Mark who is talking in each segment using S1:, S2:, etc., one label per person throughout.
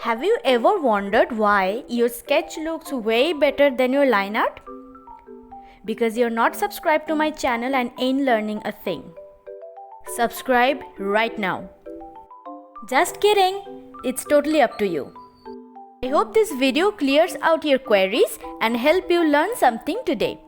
S1: Have you ever wondered why your sketch looks way better than your line art? Because you're not subscribed to my channel and ain't learning a thing. Subscribe right now. Just kidding, it's totally up to you. I hope this video clears out your queries and help you learn something today.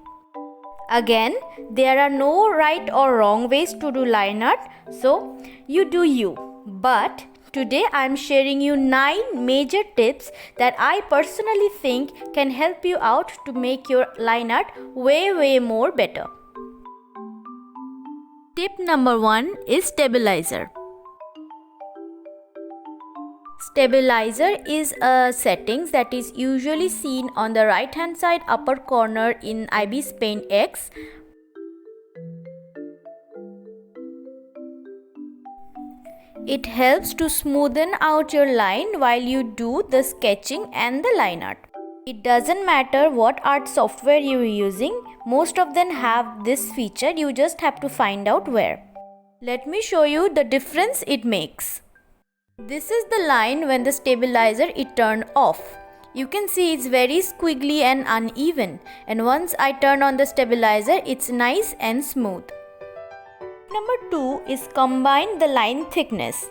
S1: Again, there are no right or wrong ways to do line art, so you do you. But today I am sharing you 9 major tips that I personally think can help you out to make your line art way more better. Tip number 1 is stabilizer. Stabilizer is a settings that is usually seen on the right hand side upper corner in IB's Paint X. It helps to smoothen out your line while you do the sketching and the line art. It doesn't matter what art software you are using, most of them have this feature, you just have to find out where. Let me show you the difference it makes. This is the line when the stabilizer is turned off. You can see it's very squiggly and uneven, and once I turn on the stabilizer, it's nice and smooth. Number 2 is combine the line thickness.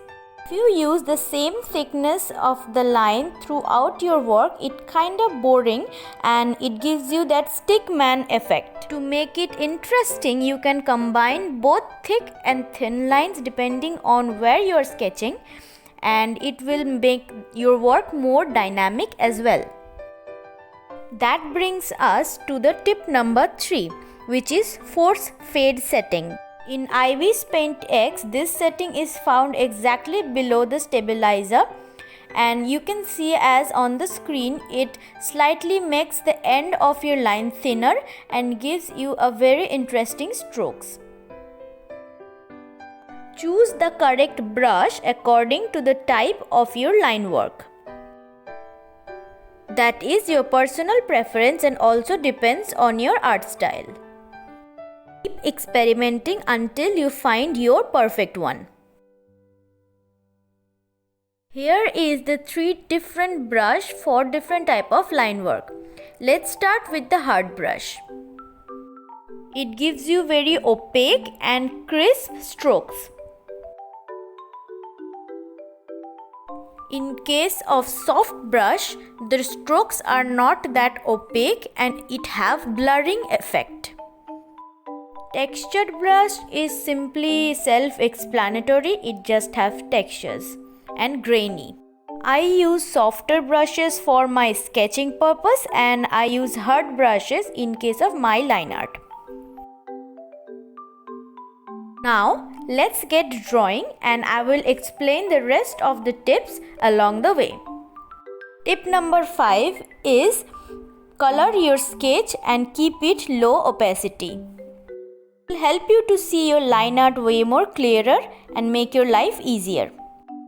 S1: If you use the same thickness of the line throughout your work, it's kind of boring and it gives you that stickman effect. To make it interesting, you can combine both thick and thin lines depending on where you are sketching, and it will make your work more dynamic as well. That brings us to the tip number 3, which is force fade setting. In IB's Paint X, this setting is found exactly below the stabilizer, and you can see as on the screen it slightly makes the end of your line thinner and gives you a very interesting strokes. Choose the correct brush according to the type of your line work. That is your personal preference and also depends on your art style. Keep experimenting until you find your perfect one. Here is the 3 different brush for different type of line work. Let's start with the hard brush. It gives you very opaque and crisp strokes. In case of soft brush, the strokes are not that opaque and it have blurring effect. Textured brush is simply self-explanatory, it just have textures and grainy. I use softer brushes for my sketching purpose and I use hard brushes in case of my line art. Now let's get drawing and I will explain the rest of the tips along the way. Tip number 5 is color your sketch and keep it low opacity. It will help you to see your line art way more clearer and make your life easier.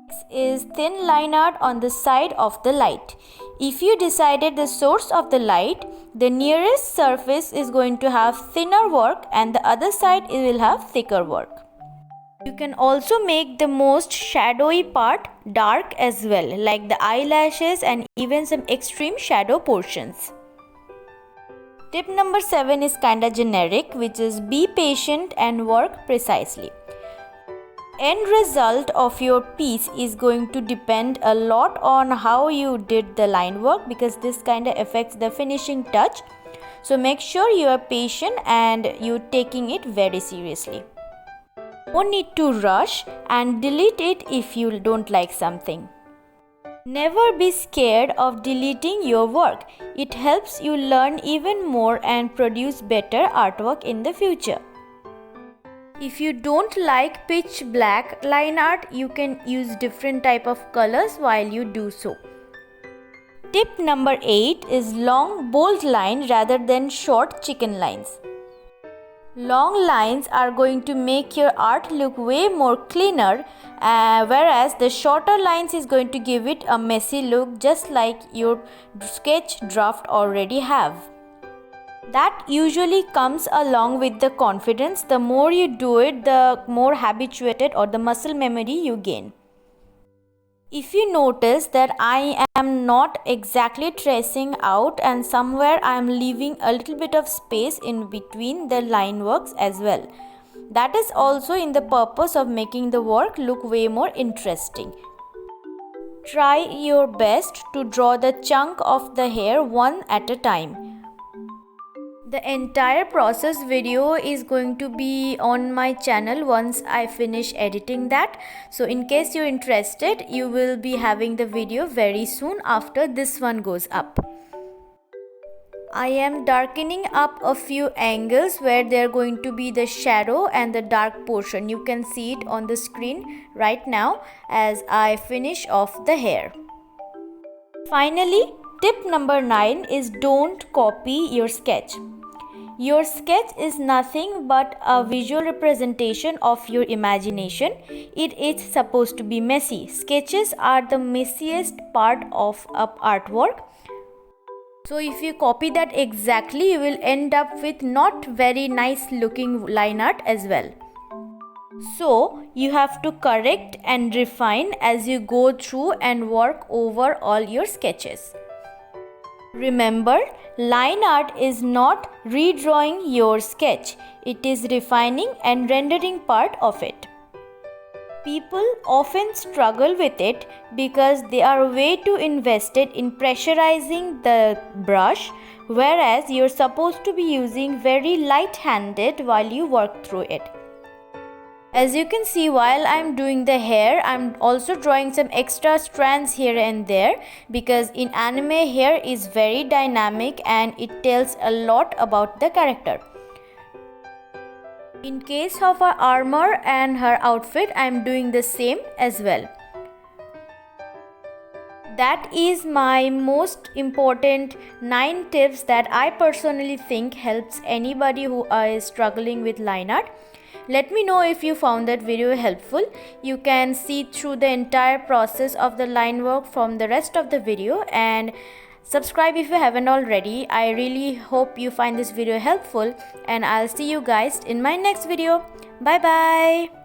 S1: Next is thin line art on the side of the light. If you decided the source of the light, the nearest surface is going to have thinner work and the other side it will have thicker work. You can also make the most shadowy part dark as well, like the eyelashes and even some extreme shadow portions. Tip number 7 is kinda generic, which is be patient and work precisely. End result of your piece is going to depend a lot on how you did the line work because this kinda affects the finishing touch. So make sure you are patient and you taking it very seriously. No need to rush and delete it if you don't like something. Never be scared of deleting your work. It helps you learn even more and produce better artwork in the future. If you don't like pitch black line art, you can use different type of colors while you do so. Tip number 8 is long bold line rather than short chicken lines. Long lines are going to make your art look way more cleaner, whereas the shorter lines is going to give it a messy look just like your sketch draft already have. That usually comes along with the confidence. The more you do it, the more habituated or the muscle memory you gain. If you notice that I am not exactly tracing out and somewhere I am leaving a little bit of space in between the line works as well. That is also in the purpose of making the work look way more interesting. Try your best to draw the chunk of the hair one at a time. The entire process video is going to be on my channel once I finish editing that. So in case you're interested, you will be having the video very soon after this one goes up. I am darkening up a few angles where they're going to be the shadow and the dark portion. You can see it on the screen right now as I finish off the hair. Finally, tip number 9 is don't copy your sketch. Your sketch is nothing but a visual representation of your imagination. It is supposed to be messy. Sketches are the messiest part of an artwork. So if you copy that exactly, you will end up with not very nice looking line art as well. So you have to correct and refine as you go through and work over all your sketches. Remember, line art is not redrawing your sketch. It is refining and rendering part of it. People often struggle with it because they are way too invested in pressurizing the brush, whereas you're supposed to be using very light-handed while you work through it. As you can see, while I'm doing the hair, I'm also drawing some extra strands here and there because in anime hair is very dynamic and it tells a lot about the character. In case of her armor and her outfit, I'm doing the same as well. That is my most important 9 tips that I personally think helps anybody who is struggling with line art. Let me know if you found that video helpful. You can see through the entire process of the line work from the rest of the video and subscribe if you haven't already. I really hope you find this video helpful and I'll see you guys in my next video. Bye bye.